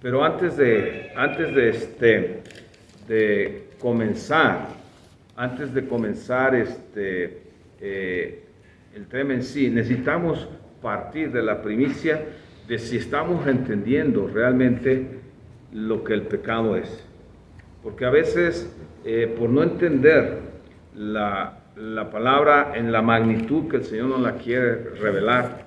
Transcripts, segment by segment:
Pero antes de comenzar el tema en sí, necesitamos partir de la primicia de si estamos entendiendo realmente lo que el pecado es. Porque a veces, por no entender la palabra en la magnitud que el Señor nos la quiere revelar,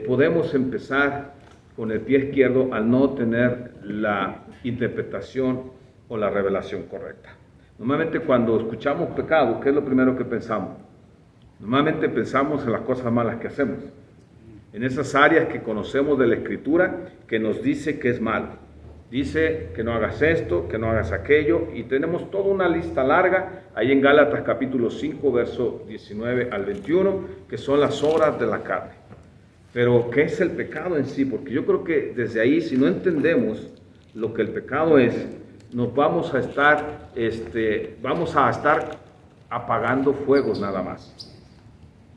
podemos empezar con el pie izquierdo al no tener la interpretación o la revelación correcta. Normalmente cuando escuchamos pecado, ¿qué es lo primero que pensamos? Normalmente pensamos en las cosas malas que hacemos, en esas áreas que conocemos de la Escritura que nos dice que es malo. Dice que no hagas esto, que no hagas aquello, y tenemos toda una lista larga ahí en Gálatas capítulo 5, verso 19 al 21, que son las obras de la carne. Pero, ¿qué es el pecado en sí? Porque yo creo que desde ahí, si no entendemos lo que el pecado es, nos vamos a estar apagando fuegos nada más.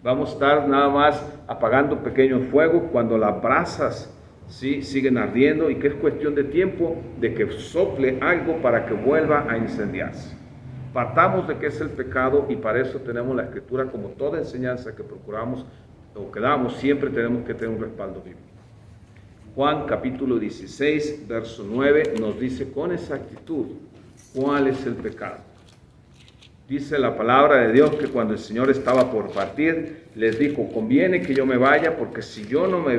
Vamos a estar nada más apagando pequeños fuegos cuando las brasas ¿sí? siguen ardiendo, y que es cuestión de tiempo de que sople algo para que vuelva a incendiarse. Partamos de qué es el pecado, y para eso tenemos la Escritura. Como toda enseñanza que procuramos o que damos, siempre tenemos que tener un respaldo bíblico. Juan capítulo 16, verso 9 nos dice con exactitud cuál es el pecado. Dice la palabra de Dios que cuando el Señor estaba por partir, les dijo: conviene que yo me vaya, porque si yo no me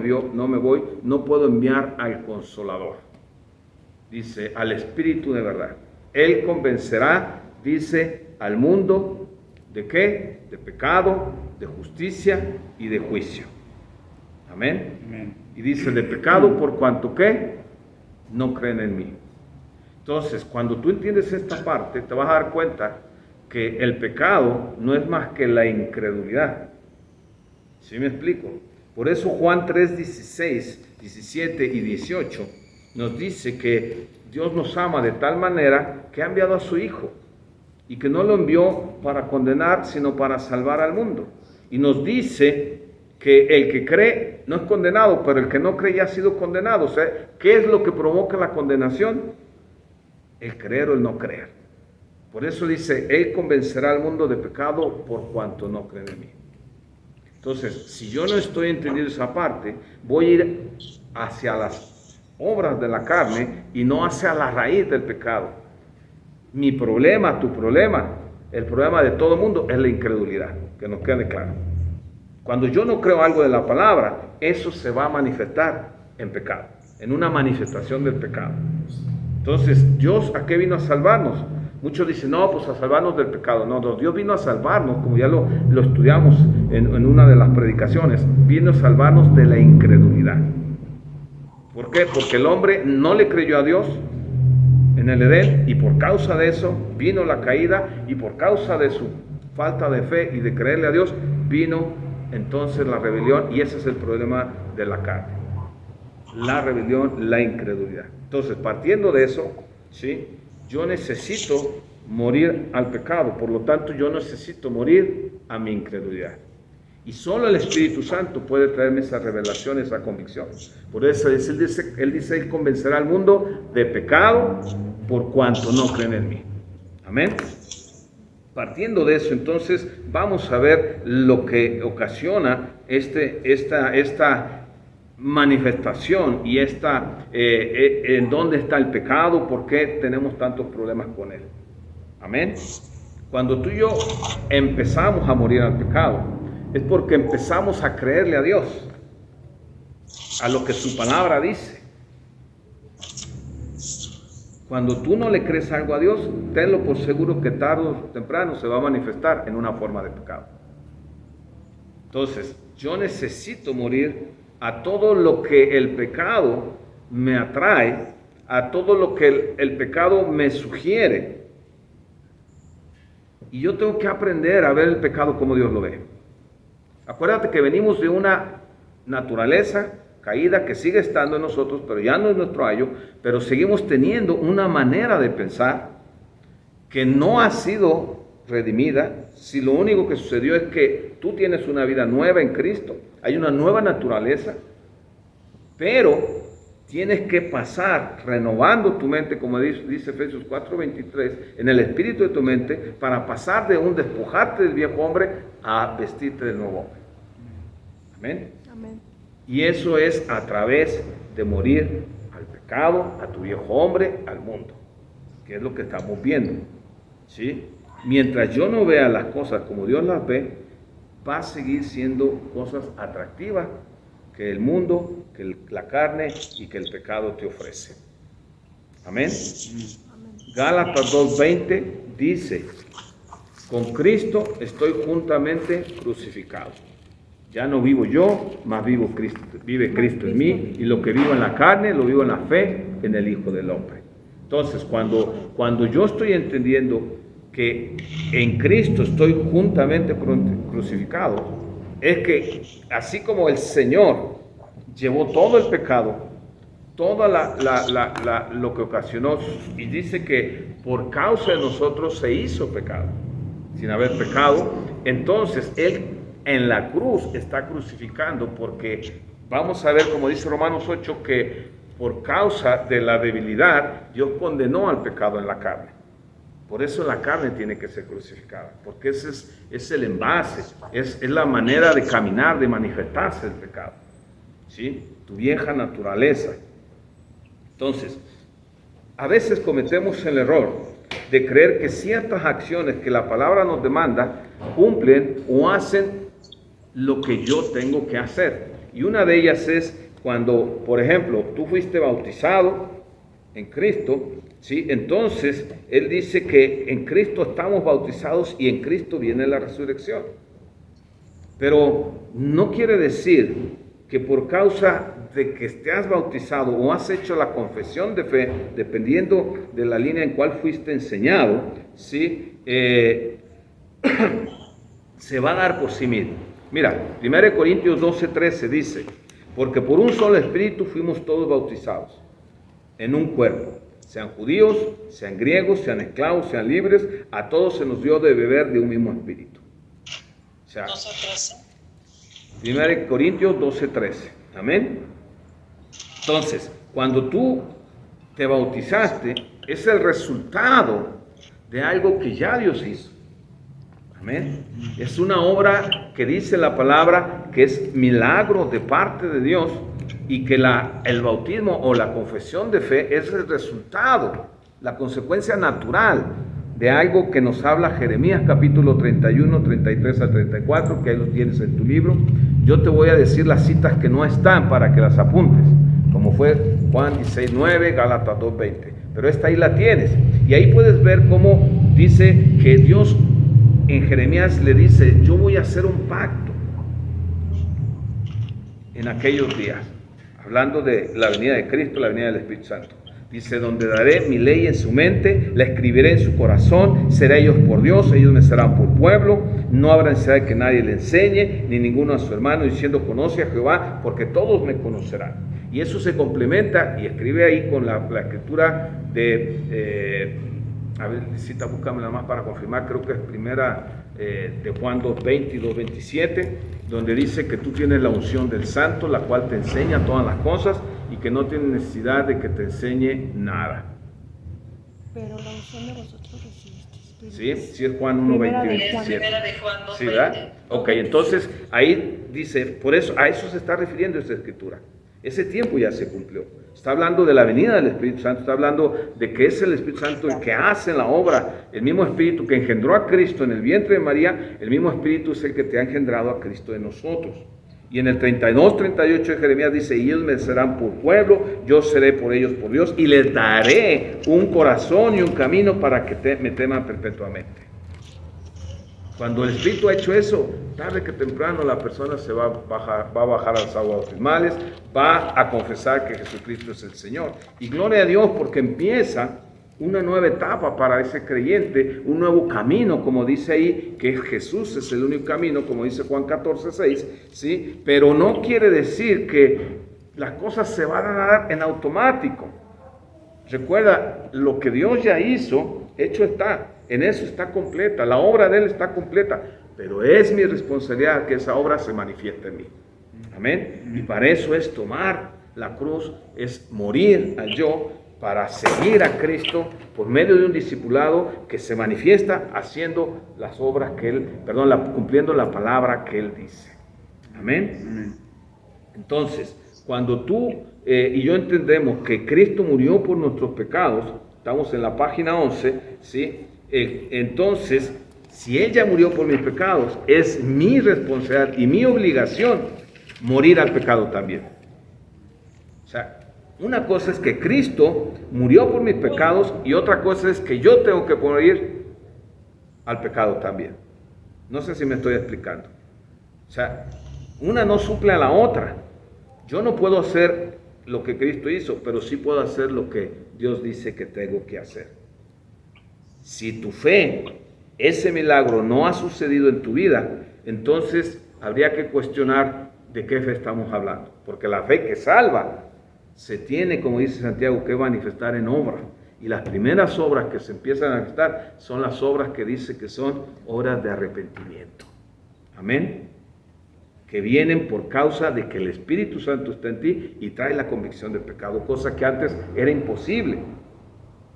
voy, no puedo enviar al Consolador. Dice, al Espíritu de verdad. Él convencerá, dice, al mundo, ¿de qué? De pecado, de justicia y de juicio. Amén. Amén. Y dice, de pecado por cuanto que no creen en mí. Entonces, cuando tú entiendes esta parte, te vas a dar cuenta que el pecado no es más que la incredulidad. ¿Sí me explico? Por eso Juan 3, 16, 17 y 18 nos dice que Dios nos ama de tal manera que ha enviado a su Hijo, y que no lo envió para condenar, sino para salvar al mundo. Y nos dice que el que cree no es condenado, pero el que no cree ya ha sido condenado. O sea, ¿qué es lo que provoca la condenación? El creer o el no creer. Por eso dice, Él convencerá al mundo de pecado por cuanto no creen en mí. Entonces, si yo no estoy entendiendo esa parte, voy a ir hacia las obras de la carne y no hacia la raíz del pecado. Mi problema, tu problema, el problema de todo el mundo es la incredulidad, que nos quede claro. Cuando yo no creo algo de la palabra, eso se va a manifestar en pecado, en una manifestación del pecado. Entonces, ¿Dios a qué vino a salvarnos? Muchos dicen, no, pues a salvarnos del pecado. No, Dios vino a salvarnos, como ya lo estudiamos en una de las predicaciones, vino a salvarnos de la incredulidad. ¿Por qué? Porque el hombre no le creyó a Dios en el Edén, y por causa de eso vino la caída, y por causa de su falta de fe y de creerle a Dios, vino entonces la rebelión, y ese es el problema de la carne. La rebelión, la incredulidad. Entonces, partiendo de eso, ¿sí? Yo necesito morir al pecado, por lo tanto yo necesito morir a mi incredulidad. Y solo el Espíritu Santo puede traerme esa revelación, esa convicción. Por eso Él dice, Él convencerá al mundo de pecado por cuanto no creen en mí. Amén. Partiendo de eso, entonces, vamos a ver lo que ocasiona esta manifestación y en dónde está el pecado, por qué tenemos tantos problemas con él. Amén. Cuando tú y yo empezamos a morir al pecado, es porque empezamos a creerle a Dios, a lo que su palabra dice. Cuando tú no le crees algo a Dios, tenlo por seguro que tarde o temprano se va a manifestar en una forma de pecado. Entonces, yo necesito morir a todo lo que el pecado me atrae, a todo lo que el pecado me sugiere. Y yo tengo que aprender a ver el pecado como Dios lo ve. Acuérdate que venimos de una naturaleza caída que sigue estando en nosotros, pero ya no es nuestro ayo, pero seguimos teniendo una manera de pensar que no ha sido redimida. Si lo único que sucedió es que tú tienes una vida nueva en Cristo, hay una nueva naturaleza, pero tienes que pasar renovando tu mente, como dice Efesios 4:23, en el espíritu de tu mente, para pasar de un despojarte del viejo hombre a vestirte del nuevo hombre. Amén. Amén. Y eso es a través de morir al pecado, a tu viejo hombre, al mundo, que es lo que estamos viendo, ¿sí? Mientras yo no vea las cosas como Dios las ve, va a seguir siendo cosas atractivas que el mundo, que la carne y que el pecado te ofrece. Amén. Gálatas 2:20 dice: con Cristo estoy juntamente crucificado. Ya no vivo yo, mas vive Cristo en mí, y lo que vivo en la carne, lo vivo en la fe en el Hijo del Hombre. Entonces, cuando yo estoy entendiendo que en Cristo estoy juntamente crucificado, es que así como el Señor llevó todo el pecado, toda lo que ocasionó, y dice que por causa de nosotros se hizo pecado, sin haber pecado, entonces Él en la cruz está crucificando, porque vamos a ver, como dice Romanos 8, que por causa de la debilidad, Dios condenó al pecado en la carne. Por eso la carne tiene que ser crucificada, porque ese es el envase, es la manera de caminar, de manifestarse el pecado, ¿sí? Tu vieja naturaleza. Entonces, a veces cometemos el error de creer que ciertas acciones que la palabra nos demanda cumplen o hacen lo que yo tengo que hacer. Y una de ellas es cuando, por ejemplo, tú fuiste bautizado en Cristo, ¿sí? Entonces, Él dice que en Cristo estamos bautizados y en Cristo viene la resurrección. Pero no quiere decir que por causa de que te has bautizado o has hecho la confesión de fe, dependiendo de la línea en cual fuiste enseñado, ¿sí? Se va a dar por sí mismo. Mira, 1 Corintios 12:13 dice: porque por un solo espíritu fuimos todos bautizados en un cuerpo, sean judíos, sean griegos, sean esclavos, sean libres, a todos se nos dio de beber de un mismo espíritu. O sea, 1 Corintios 12:13. Amén. Entonces, cuando tú te bautizaste, es el resultado de algo que ya Dios hizo. Amén. Es una obra que dice la palabra que es milagro de parte de Dios, y que el bautismo o la confesión de fe es el resultado, la consecuencia natural de algo que nos habla Jeremías capítulo 31, 33 al 34, que ahí lo tienes en tu libro. Yo te voy a decir las citas que no están para que las apuntes, como fue Juan 16:9, Gálatas 2:20, pero esta ahí la tienes, y ahí puedes ver cómo dice que Dios en Jeremías le dice: yo voy a hacer un pacto en aquellos días, hablando de la venida de Cristo, la venida del Espíritu Santo. Dice: donde daré mi ley en su mente, la escribiré en su corazón, seré ellos por Dios, ellos me serán por pueblo, no habrá necesidad de que nadie le enseñe, ni ninguno a su hermano, diciendo: conoce a Jehová, porque todos me conocerán. Y eso se complementa, y escribe ahí con la escritura de, a ver, cita, búscame nada más para confirmar, creo que es primera de Juan 2:20 y 2:27, donde dice que tú tienes la unción del Santo, la cual te enseña todas las cosas, y que no tienes necesidad de que te enseñe nada. Pero la unción de vosotros recibisteis. ¿Sí? Sí, es Juan 1:20 y 27. ¿Sí, verdad? Ok, entonces ahí dice, por eso, a eso se está refiriendo esta escritura. Ese tiempo ya se cumplió. Está hablando de la venida del Espíritu Santo, está hablando de que es el Espíritu Santo el que hace la obra. El mismo Espíritu que engendró a Cristo en el vientre de María, el mismo Espíritu es el que te ha engendrado a Cristo en nosotros. Y en el 32, 38 de Jeremías dice: y ellos me serán por pueblo, yo seré por ellos por Dios, y les daré un corazón y un camino para que me teman perpetuamente. Cuando el Espíritu ha hecho eso, tarde que temprano la persona se va a bajar a las aguas bautismales, va a confesar que Jesucristo es el Señor. Y gloria a Dios, porque empieza una nueva etapa para ese creyente, un nuevo camino, como dice ahí, que Jesús es el único camino, como dice Juan 14:6, ¿sí? Pero no quiere decir que las cosas se van a dar en automático. Recuerda, lo que Dios ya hizo, hecho está. En eso está completa, la obra de Él está completa, pero es mi responsabilidad que esa obra se manifieste en mí. Amén. Y para eso es tomar La cruz es morir al yo para seguir a Cristo por medio de un discipulado que se manifiesta haciendo las obras que Él, cumpliendo la palabra que Él dice. Amén. Entonces, cuando tú y yo entendemos que Cristo murió por nuestros pecados, estamos en la página 11, ¿sí? Entonces, si Él ya murió por mis pecados, es mi responsabilidad y mi obligación morir al pecado también. O sea, una cosa es que Cristo murió por mis pecados y otra cosa es que yo tengo que morir al pecado también. No sé si me estoy explicando. O sea, una no suple a la otra. Yo no puedo hacer lo que Cristo hizo, pero sí puedo hacer lo que Dios dice que tengo que hacer. Si tu fe, ese milagro no ha sucedido en tu vida, entonces habría que cuestionar de qué fe estamos hablando. Porque la fe que salva se tiene, como dice Santiago, que manifestar en obra. Y las primeras obras que se empiezan a manifestar son las obras que dice que son obras de arrepentimiento. Amén. Que vienen por causa de que el Espíritu Santo está en ti y trae la convicción del pecado, cosa que antes era imposible.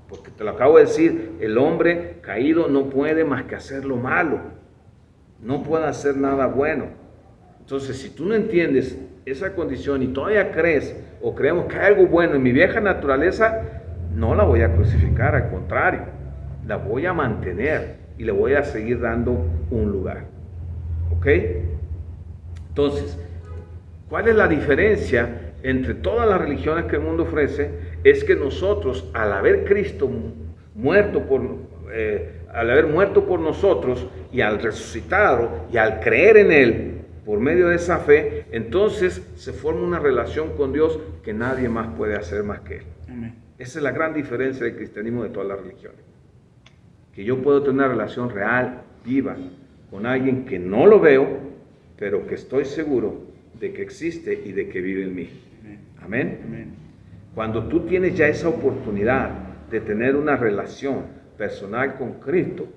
Porque te lo acabo de decir, el hombre caído no puede más que hacer lo malo. No puede hacer nada bueno. Entonces, si tú no entiendes esa condición y todavía crees o creemos que hay algo bueno en mi vieja naturaleza, no la voy a crucificar, al contrario, la voy a mantener y le voy a seguir dando un lugar. ¿Ok? Entonces, ¿cuál es la diferencia entre todas las religiones que el mundo ofrece? Es que nosotros, al haber Cristo muerto al haber muerto por nosotros y al resucitarlo y al creer en Él por medio de esa fe, entonces se forma una relación con Dios que nadie más puede hacer más que Él. Amén. Esa es la gran diferencia del cristianismo de todas las religiones. Que yo puedo tener una relación real, viva, con alguien que no lo veo, pero que estoy seguro de que existe y de que vive en mí. Amén. Amén. Cuando tú tienes ya esa oportunidad de tener una relación personal con Cristo,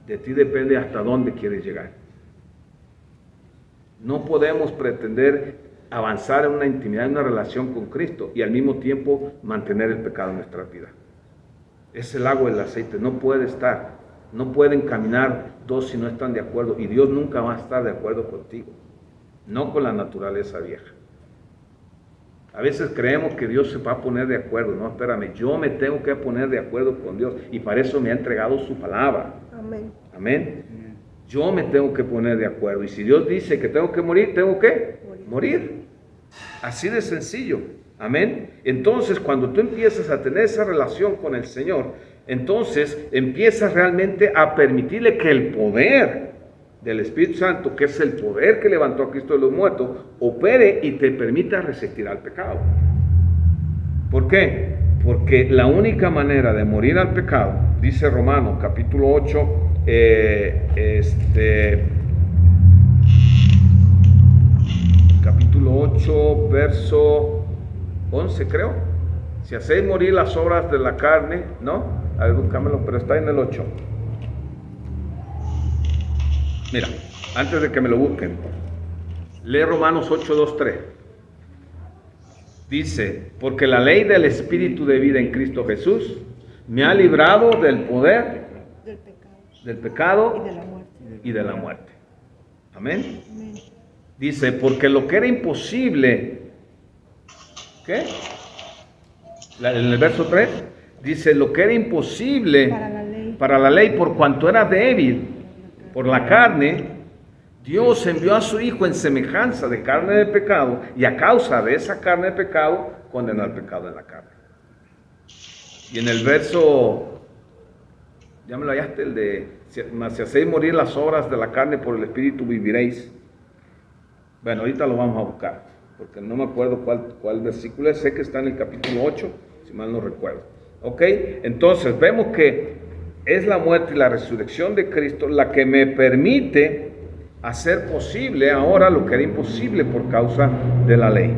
de ti depende hasta dónde quieres llegar. No podemos pretender avanzar en una intimidad, en una relación con Cristo y al mismo tiempo mantener el pecado en nuestra vida. Es el agua y el aceite, no puede estar. No pueden caminar dos si no están de acuerdo, y Dios nunca va a estar de acuerdo contigo, no con la naturaleza vieja. A veces creemos que Dios se va a poner de acuerdo. No, espérame, yo me tengo que poner de acuerdo con Dios y para eso me ha entregado su palabra. Amén. Amén. Yo me tengo que poner de acuerdo y si Dios dice que tengo que morir, tengo que morir. Así de sencillo. Amén. Entonces, cuando tú empiezas a tener esa relación con el Señor, entonces empiezas realmente a permitirle que el poder del Espíritu Santo, que es el poder que levantó a Cristo de los muertos, opere y te permita resistir al pecado. ¿Por qué? Porque la única manera de morir al pecado, dice Romanos capítulo 8, capítulo 8, verso 11 creo. Si hacéis morir las obras de la carne, ¿no? A ver, búscamelo, pero está en el 8. Mira, antes de que me lo busquen, lee Romanos 8, 2, 3. Dice, porque la ley del Espíritu de vida en Cristo Jesús me ha librado del poder del pecado y de la muerte. Amén. Amén. Dice, porque lo que era imposible, ¿qué? En el verso 3, dice, lo que era imposible para la ley por cuanto era débil por la carne, Dios envió a su Hijo en semejanza de carne de pecado y a causa de esa carne de pecado condenó al pecado en la carne. Y en el verso, ya me lo hallaste, el de, si hacéis morir las obras de la carne por el Espíritu viviréis. Bueno, ahorita lo vamos a buscar, porque no me acuerdo cuál versículo es, sé que está en el capítulo 8, si mal no recuerdo. Ok, entonces vemos que es la muerte y la resurrección de Cristo la que me permite hacer posible ahora lo que era imposible por causa de la ley.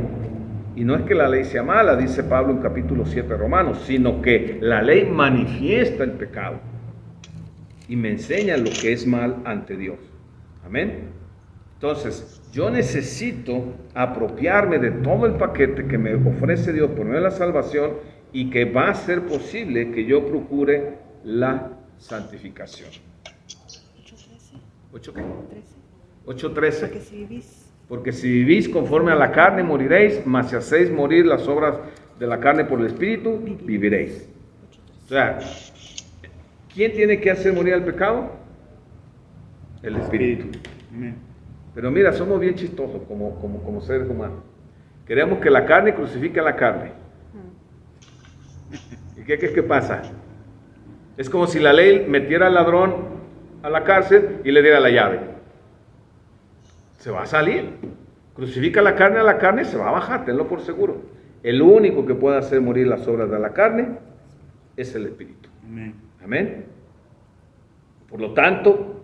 Y no es que la ley sea mala, dice Pablo en capítulo 7 de Romanos, sino que la ley manifiesta el pecado y me enseña lo que es mal ante Dios. Amén. Entonces, yo necesito apropiarme de todo el paquete que me ofrece Dios por medio de la salvación y que va a ser posible que yo procure la santificación. 8:13. ¿8 qué? 13. 8:13. Porque si vivís. Porque si vivís conforme a la carne moriréis, mas si hacéis morir las obras de la carne por el Espíritu, viviréis. O sea, ¿quién tiene que hacer morir al pecado? El Espíritu. Pero mira, somos bien chistosos como seres humanos. Queremos que la carne crucifique a la carne. ¿Y qué crees que pasa? Es como si la ley metiera al ladrón a la cárcel y le diera la llave. Se va a salir. Crucifica la carne a la carne, se va a bajar, tenlo por seguro. El único que puede hacer morir las obras de la carne es el Espíritu. Amén. Amén. Por lo tanto,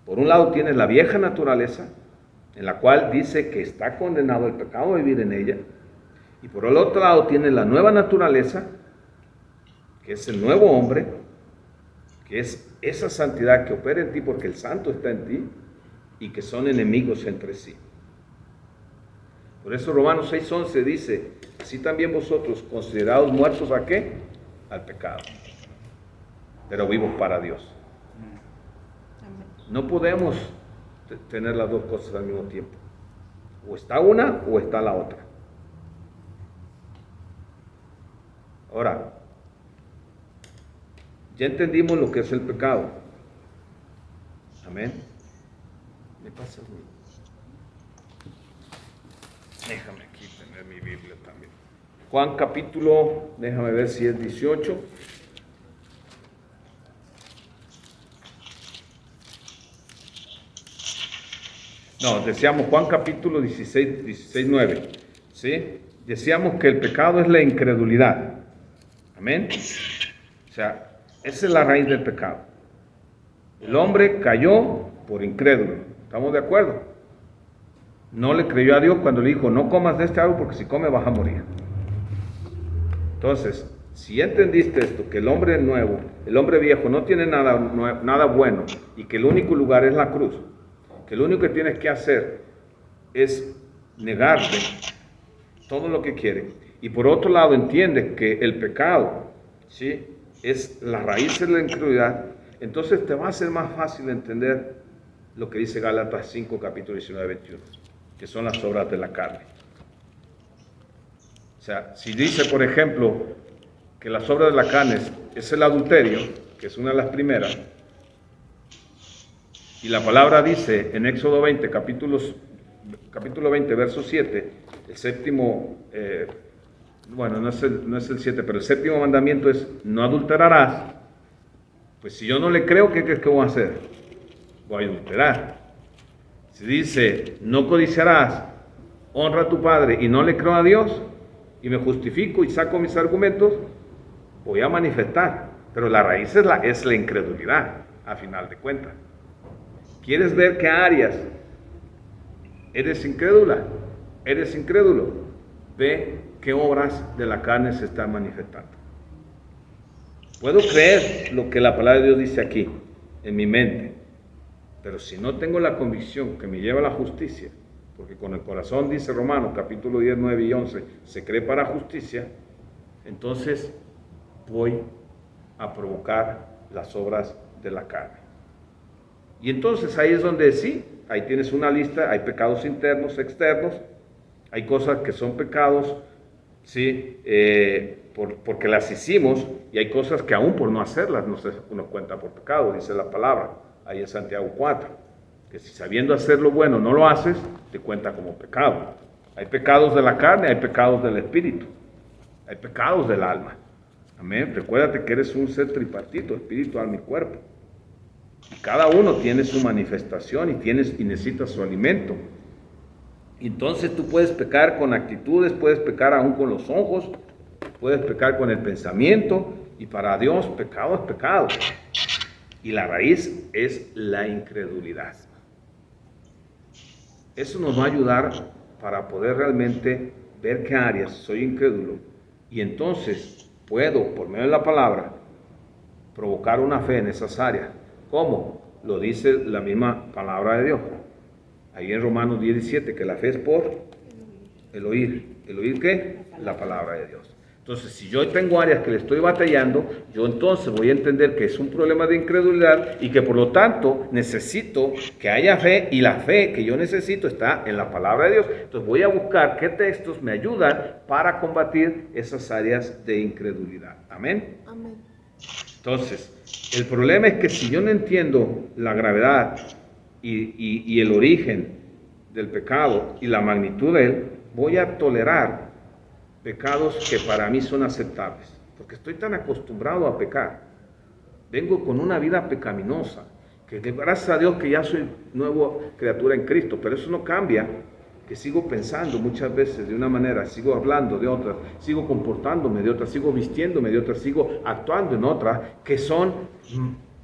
por un lado tienes la vieja naturaleza, en la cual dice que está condenado el pecado a vivir en ella. Y por el otro lado tienes la nueva naturaleza, que es el nuevo hombre, que es esa santidad que opera en ti porque el santo está en ti y que son enemigos entre sí. Por eso Romanos 6:11 dice, así también vosotros, considerados muertos ¿a qué? Al pecado, pero vivos para Dios. Amén. No podemos tener las dos cosas al mismo tiempo. O está una o está la otra. Ahora, ya entendimos lo que es el pecado. Amén. ¿Me pasa, güey? Déjame aquí tener mi Biblia también. Juan capítulo, déjame ver si es 18. No, decíamos Juan capítulo 16:9. ¿Sí? Decíamos que el pecado es la incredulidad. Amén. O sea, esa es la raíz del pecado. El hombre cayó por incrédulo. ¿Estamos de acuerdo? No le creyó a Dios cuando le dijo, no comas de este árbol porque si comes vas a morir. Entonces, si entendiste esto, que el hombre nuevo, el hombre viejo no tiene nada bueno y que el único lugar es la cruz, que lo único que tienes que hacer es negarte todo lo que quiere. Y por otro lado entiendes que el pecado, ¿sí?, es la raíz de la incredulidad, entonces te va a ser más fácil entender lo que dice Gálatas 5, capítulo 19-21, que son las obras de la carne. O sea, si dice, por ejemplo, que las obras de la carne es el adulterio, que es una de las primeras, y la palabra dice en Éxodo 20, capítulo 20, verso 7, el séptimo, bueno, no es el 7, pero el séptimo mandamiento es, no adulterarás. Pues si yo no le creo, ¿qué crees que voy a hacer? Voy a adulterar. Si dice, no codiciarás, honra a tu padre, y no le creo a Dios, y me justifico y saco mis argumentos, voy a manifestar. Pero la raíz es la incredulidad, a final de cuentas. ¿Quieres ver qué áreas eres incrédula? ¿Eres incrédulo? Ve qué obras de la carne se están manifestando. Puedo creer lo que la palabra de Dios dice aquí, en mi mente, pero si no tengo la convicción que me lleva a la justicia, porque con el corazón, dice Romanos, capítulo 10, 9 y 11, se cree para justicia, entonces voy a provocar las obras de la carne. Y entonces ahí es donde sí, ahí tienes una lista, hay pecados internos, externos, hay cosas que son pecados, sí, porque las hicimos, y hay cosas que aún por no hacerlas nos cuenta por pecado, dice la palabra, ahí en Santiago 4, que si sabiendo hacer lo bueno no lo haces, te cuenta como pecado. Hay pecados de la carne, hay pecados del espíritu, hay pecados del alma. Amén. Recuérdate que eres un ser tripartito, espíritu, alma y cuerpo. Y cada uno tiene su manifestación y necesita su alimento. Entonces tú puedes pecar con actitudes, puedes pecar aún con los ojos, puedes pecar con el pensamiento, y para Dios pecado es pecado. Y la raíz es la incredulidad. Eso nos va a ayudar para poder realmente ver qué áreas soy incrédulo, y entonces puedo, por medio de la palabra, provocar una fe en esas áreas. ¿Cómo? Lo dice la misma palabra de Dios. Ahí en Romanos 10:17, que la fe es por el oír. ¿El oír qué? La palabra de Dios. Entonces, si yo tengo áreas que le estoy batallando, yo entonces voy a entender que es un problema de incredulidad y que por lo tanto necesito que haya fe, y la fe que yo necesito está en la palabra de Dios. Entonces voy a buscar qué textos me ayudan para combatir esas áreas de incredulidad. Amén. Amén. Entonces, el problema es que si yo no entiendo la gravedad y el origen del pecado y la magnitud de él, voy a tolerar pecados que para mí son aceptables, porque estoy tan acostumbrado a pecar. Vengo con una vida pecaminosa, que gracias a Dios que ya soy nueva criatura en Cristo, pero eso no cambia, que sigo pensando muchas veces de una manera, sigo hablando de otra, sigo comportándome de otra, sigo vistiéndome de otra, sigo actuando en otra, que son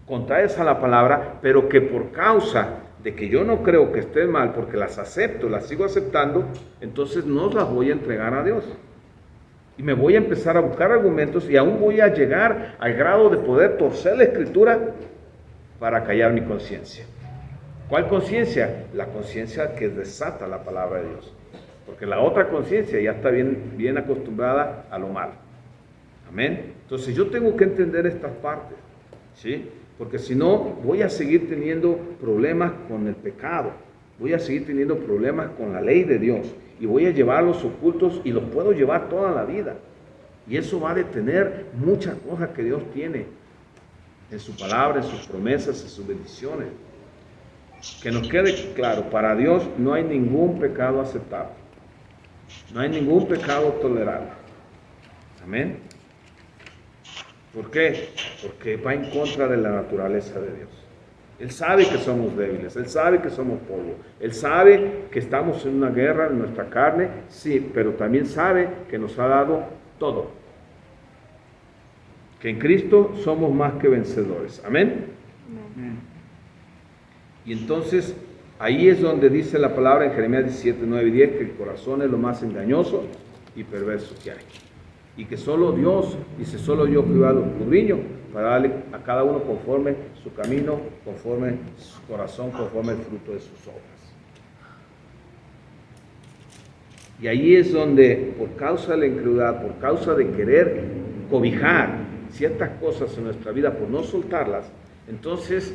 contrarias a la palabra, pero que por causa de que yo no creo que estén mal, porque las acepto, las sigo aceptando, entonces no las voy a entregar a Dios. Y me voy a empezar a buscar argumentos y aún voy a llegar al grado de poder torcer la Escritura para callar mi conciencia. ¿Cuál conciencia? La conciencia que desata la palabra de Dios. Porque la otra conciencia ya está bien acostumbrada a lo malo. Amén. Entonces yo tengo que entender estas partes, ¿sí? Porque si no, voy a seguir teniendo problemas con el pecado. Voy a seguir teniendo problemas con la ley de Dios. Y voy a llevar los ocultos y los puedo llevar toda la vida. Y eso va a detener muchas cosas que Dios tiene en su palabra, en sus promesas, en sus bendiciones. Que nos quede claro, para Dios no hay ningún pecado aceptable. No hay ningún pecado tolerable. Amén. ¿Por qué? Porque va en contra de la naturaleza de Dios. Él sabe que somos débiles, Él sabe que somos polvo, Él sabe que estamos en una guerra en nuestra carne, sí, pero también sabe que nos ha dado todo. Que en Cristo somos más que vencedores. Amén. Amén. Y entonces, ahí es donde dice la palabra en Jeremías 17, 9 y 10, que el corazón es lo más engañoso y perverso que hay. Y que solo Dios, dice, solo yo Jehová lo escudriño, para darle a cada uno conforme su camino, conforme su corazón, conforme el fruto de sus obras. Y ahí es donde, por causa de la incredulidad, por causa de querer cobijar ciertas cosas en nuestra vida, por no soltarlas, entonces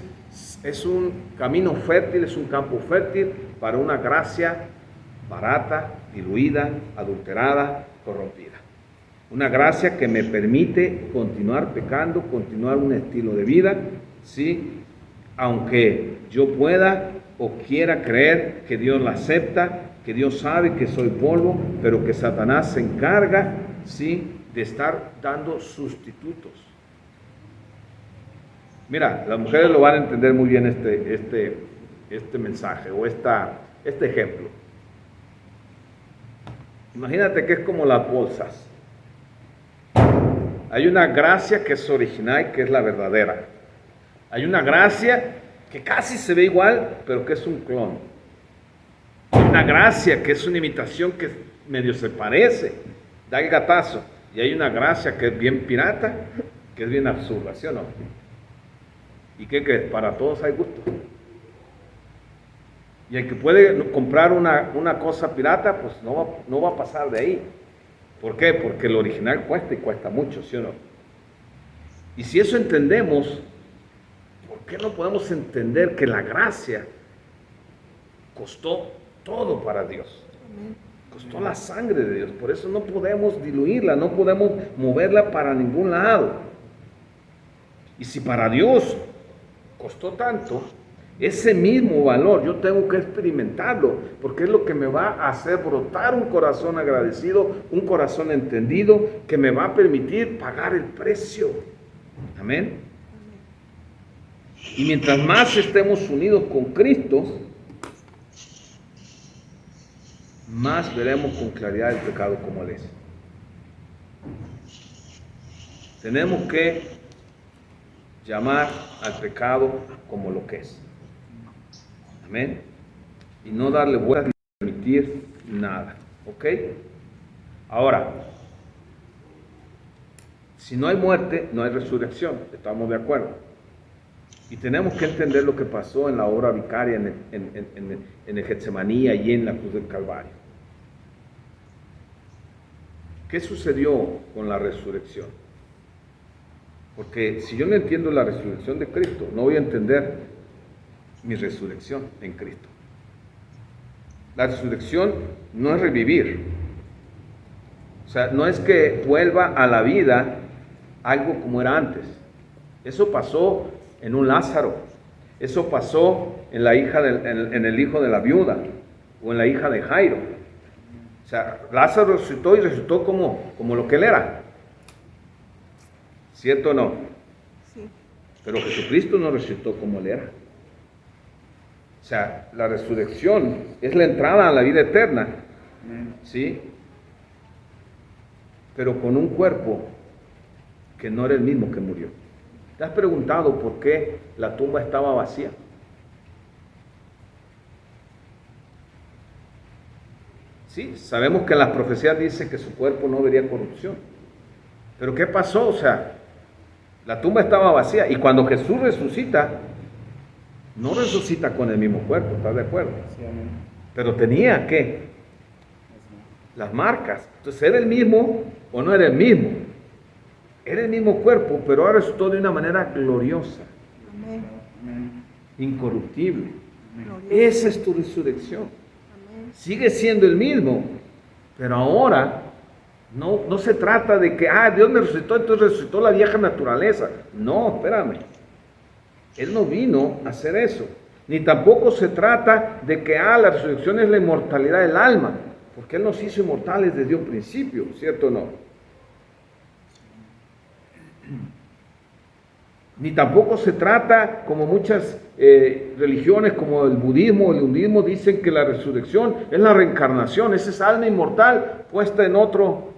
es un camino fértil, es un campo fértil para una gracia barata, diluida, adulterada, corrompida. Una gracia que me permite continuar pecando, continuar un estilo de vida, ¿sí? Aunque yo pueda o quiera creer que Dios la acepta, que Dios sabe que soy polvo, pero que Satanás se encarga, ¿sí?, de estar dando sustitutos. Mira, las mujeres lo van a entender muy bien este mensaje o este ejemplo. Imagínate que es como las bolsas. Hay una gracia que es original, que es la verdadera. Hay una gracia que casi se ve igual, pero que es un clon. Hay una gracia que es una imitación que medio se parece, da el gatazo. Y hay una gracia que es bien pirata, que es bien absurda, ¿sí o no? ¿Y qué crees? Para todos hay gusto. Y el que puede comprar una cosa pirata, pues no va a pasar de ahí. ¿Por qué? Porque el original cuesta y cuesta mucho, ¿sí o no? Y si eso entendemos, ¿por qué no podemos entender que la gracia costó todo para Dios? Costó la sangre de Dios. Por eso no podemos diluirla, no podemos moverla para ningún lado. Y si para Dios costó tanto, ese mismo valor yo tengo que experimentarlo, porque es lo que me va a hacer brotar un corazón agradecido, un corazón entendido, que me va a permitir pagar el precio. Amén. Y mientras más estemos unidos con Cristo, más veremos con claridad el pecado como Él es. Tenemos que llamar al pecado como lo que es. Amén. Y no darle vueltas ni permitir nada. ¿Ok? Ahora, si no hay muerte, no hay resurrección. ¿Estamos de acuerdo? Y tenemos que entender lo que pasó en la obra vicaria en el Getsemaní y en la cruz del Calvario. ¿Qué sucedió con la resurrección? Porque si yo no entiendo la resurrección de Cristo, no voy a entender mi resurrección en Cristo. La resurrección no es revivir. O sea, no es que vuelva a la vida algo como era antes. Eso pasó en un Lázaro. Eso pasó en en el hijo de la viuda o en la hija de Jairo. O sea, Lázaro resucitó y resucitó como lo que él era. ¿Cierto o no? Sí. Pero Jesucristo no resucitó como él era. O sea, la resurrección es la entrada a la vida eterna. ¿Sí? Pero con un cuerpo que no era el mismo que murió. ¿Te has preguntado por qué la tumba estaba vacía? Sí, sabemos que en las profecías dice que su cuerpo no vería corrupción. Pero ¿qué pasó? O sea, la tumba estaba vacía y cuando Jesús resucita, no resucita con el mismo cuerpo, ¿estás de acuerdo? Sí, amén. Pero tenía, ¿qué? Las marcas. Entonces, ¿era el mismo o no era el mismo? Era el mismo cuerpo, pero ahora resucitó de una manera gloriosa, Amén. Amén. incorruptible. Glorioso. Esa es tu resurrección. Amén. Sigue siendo el mismo, pero ahora no se trata de que, Dios me resucitó, entonces resucitó la vieja naturaleza. No, espérame. Él no vino a hacer eso. Ni tampoco se trata de que, la resurrección es la inmortalidad del alma, porque Él nos hizo inmortales desde un principio, ¿cierto o no? Ni tampoco se trata, como muchas religiones, como el budismo o el hinduismo, dicen que la resurrección es la reencarnación, esa es alma inmortal puesta en otro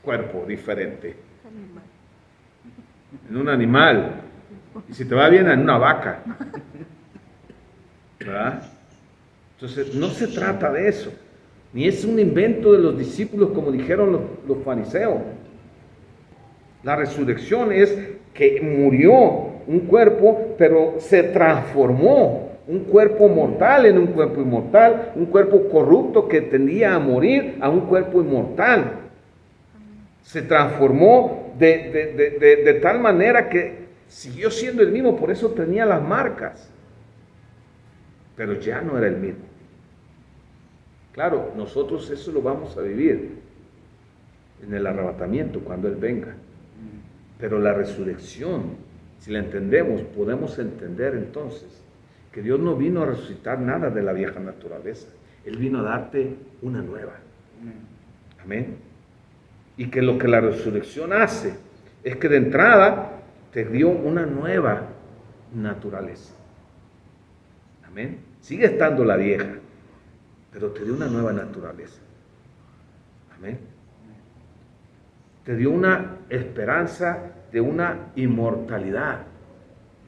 cuerpo diferente, Animal. en un animal, y si te va bien, en una vaca, ¿verdad? Entonces, no se trata de eso, ni es un invento de los discípulos, como dijeron los fariseos. La resurrección es que murió un cuerpo, pero se transformó un cuerpo mortal en un cuerpo inmortal, un cuerpo corrupto que tendía a morir a un cuerpo inmortal. Se transformó de tal manera que siguió siendo el mismo, por eso tenía las marcas, pero ya no era el mismo. Claro, nosotros eso lo vamos a vivir en el arrebatamiento cuando Él venga. Pero la resurrección, si la entendemos, podemos entender entonces que Dios no vino a resucitar nada de la vieja naturaleza. Él vino a darte una nueva. Amén. Y que lo que la resurrección hace es que de entrada te dio una nueva naturaleza. Amén. Sigue estando la vieja, pero te dio una nueva naturaleza. Amén. Te dio una esperanza de una inmortalidad.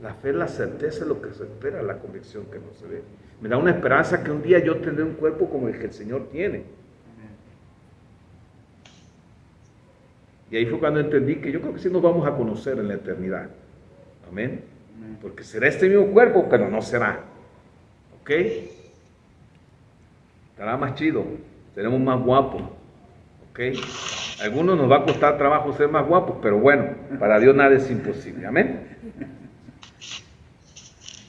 La fe es la certeza de lo que se espera, la convicción que no se ve. Me da una esperanza que un día yo tendré un cuerpo como el que el Señor tiene. Y ahí fue cuando entendí que yo creo que sí nos vamos a conocer en la eternidad. Amén. Porque será este mismo cuerpo, pero no será. ¿Ok? Estará más chido, seremos más guapos. ¿Ok? A algunos nos va a costar trabajo ser más guapos, pero bueno, para Dios nada es imposible. Amén.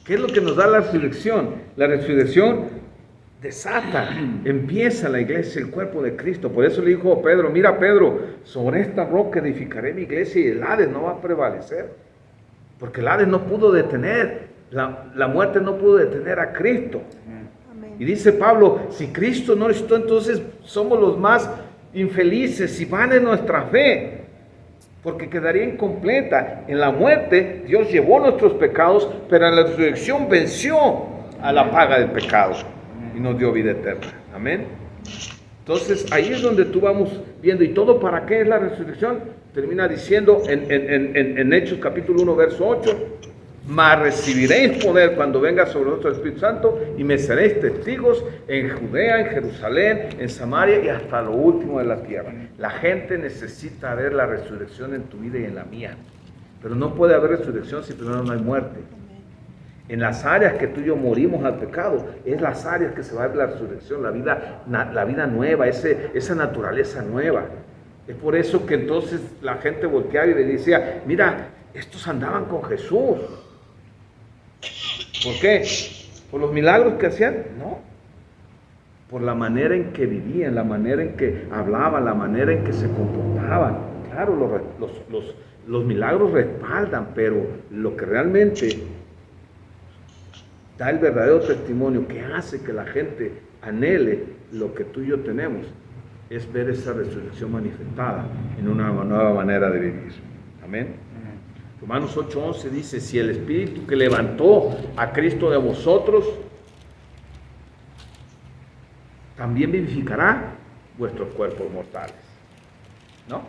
¿Qué es lo que nos da la resurrección? La resurrección desata, empieza la iglesia, el cuerpo de Cristo. Por eso le dijo a Pedro, mira Pedro, sobre esta roca edificaré mi iglesia y el Hades no va a prevalecer. Porque el Hades no pudo detener, la muerte no pudo detener a Cristo. Amén. Y dice Pablo, si Cristo no resucitó, entonces somos los más infelices y van en nuestra fe, porque quedaría incompleta. En la muerte Dios llevó nuestros pecados, pero en la resurrección venció a la paga del pecado y nos dio vida eterna. Amén. Entonces ahí es donde tú vamos viendo. ¿Y todo para qué es la resurrección? Termina diciendo en Hechos capítulo 1 verso 8, mas recibiréis poder cuando venga sobre vosotros el Espíritu Santo y me seréis testigos en Judea, en Jerusalén, en Samaria y hasta lo último de la tierra. La gente necesita ver la resurrección en tu vida y en la mía. Pero no puede haber resurrección si primero no hay muerte. En las áreas que tú y yo morimos al pecado, es las áreas que se va a ver la resurrección, la vida nueva, esa naturaleza nueva. Es por eso que entonces la gente volteaba y le decía, mira, estos andaban con Jesús. ¿Por qué? ¿Por los milagros que hacían? No. Por la manera en que vivían, la manera en que hablaban, la manera en que se comportaban. Claro, los milagros respaldan, pero lo que realmente da el verdadero testimonio que hace que la gente anhele lo que tú y yo tenemos es ver esa resurrección manifestada en una nueva manera de vivir. Amén. Romanos 8:11 dice, si el Espíritu que levantó a Cristo de vosotros también vivificará vuestros cuerpos mortales. ¿No?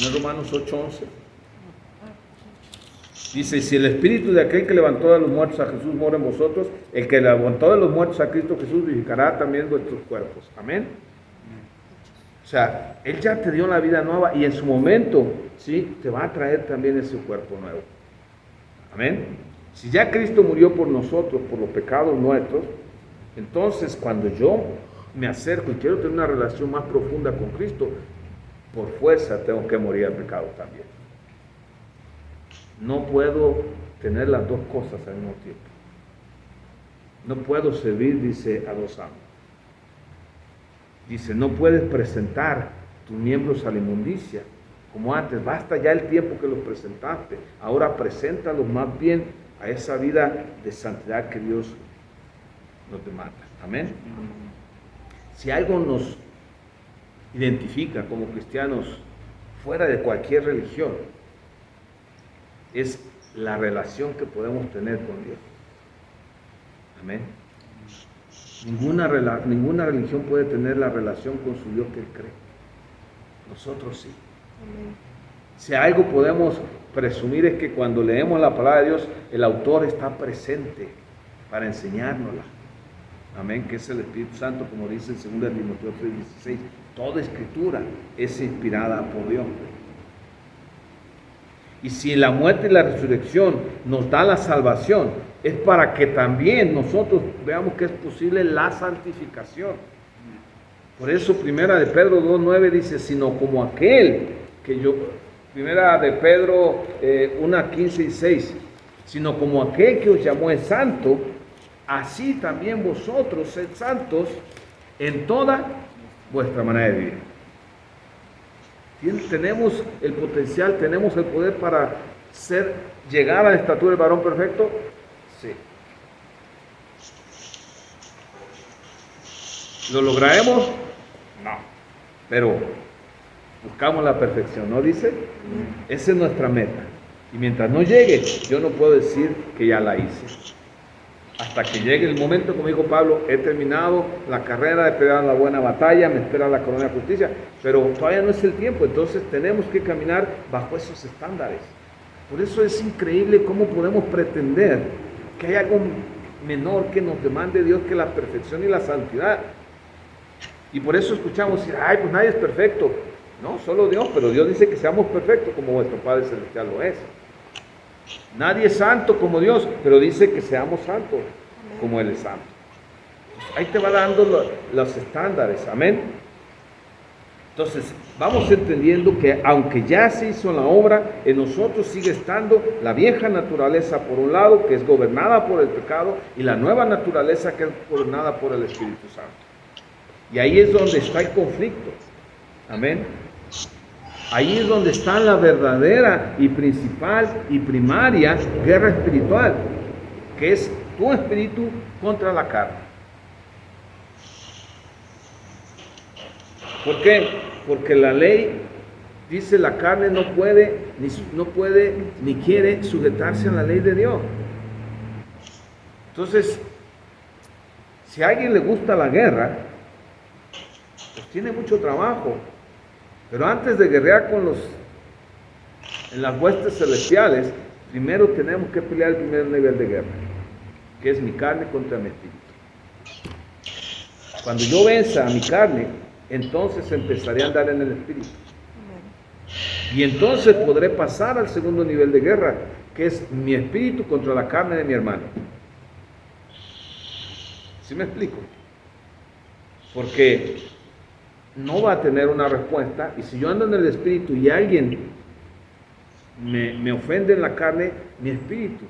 ¿No es Romanos 8:11? Dice, si el Espíritu de aquel que levantó de los muertos a Jesús mora en vosotros, el que levantó de los muertos a Cristo Jesús vivificará también vuestros cuerpos. Amén. O sea, Él ya te dio la vida nueva y en su momento, ¿sí? Te va a traer también ese cuerpo nuevo. Amén. Si ya Cristo murió por nosotros, por los pecados nuestros, entonces cuando yo me acerco y quiero tener una relación más profunda con Cristo, por fuerza tengo que morir al pecado también. No puedo tener las dos cosas al mismo tiempo. No puedo servir, dice, a dos amos. Dice, no puedes presentar tus miembros a la inmundicia como antes. Basta ya el tiempo que los presentaste. Ahora preséntalos más bien a esa vida de santidad que Dios nos demanda. Amén. Si algo nos identifica como cristianos fuera de cualquier religión, es la relación que podemos tener con Dios. Amén. Ninguna religión puede tener la relación con su Dios que Él cree. Nosotros sí. Amén. Si algo podemos presumir es que cuando leemos la palabra de Dios, el autor está presente para enseñárnosla. Amén, que es el Espíritu Santo, como dice en 2 Timoteo 3:16. Toda escritura es inspirada por Dios. Y si la muerte y la resurrección nos da la salvación, es para que también nosotros veamos que es posible la santificación. Por eso primera de Pedro 2:9 dice, sino como aquel que yo, primera de Pedro 1:15-16, sino como aquel que os llamó es santo, así también vosotros sed santos en toda vuestra manera de vivir. Tenemos el potencial, tenemos el poder para llegar a la estatura del varón perfecto. Sí. ¿Lo lograremos? No. Pero buscamos la perfección, ¿no dice? Esa es nuestra meta. Y mientras no llegue, yo no puedo decir que ya la hice. Hasta que llegue el momento, como dijo Pablo, he terminado la carrera, he peleado la buena batalla, me espera la corona de justicia, pero todavía no es el tiempo, entonces tenemos que caminar bajo esos estándares. Por eso es increíble cómo podemos pretender que hay algo menor que nos demande Dios que la perfección y la santidad. Y por eso escuchamos decir, ay, pues nadie es perfecto. No, solo Dios, pero Dios dice que seamos perfectos como vuestro Padre Celestial lo es. Nadie es santo como Dios, pero dice que seamos santos como Él es santo. Ahí te va dando los estándares, amén. Entonces, vamos entendiendo que aunque ya se hizo la obra, en nosotros sigue estando la vieja naturaleza por un lado, que es gobernada por el pecado, y la nueva naturaleza que es gobernada por el Espíritu Santo. Y ahí es donde está el conflicto, amén. Ahí es donde está la verdadera y principal y primaria guerra espiritual, que es tu espíritu contra la carne. ¿Por qué? Porque la ley dice la carne no puede ni quiere sujetarse a la ley de Dios. Entonces, si a alguien le gusta la guerra, pues tiene mucho trabajo. Pero antes de guerrear en las huestes celestiales, primero tenemos que pelear el primer nivel de guerra, que es mi carne contra mi espíritu. Cuando yo venza a mi carne, entonces empezaré a andar en el Espíritu. Amén. Y entonces podré pasar al segundo nivel de guerra, que es mi espíritu contra la carne de mi hermano. ¿Sí me explico? Porque no va a tener una respuesta, y si yo ando en el espíritu y alguien me ofende en la carne, mi espíritu,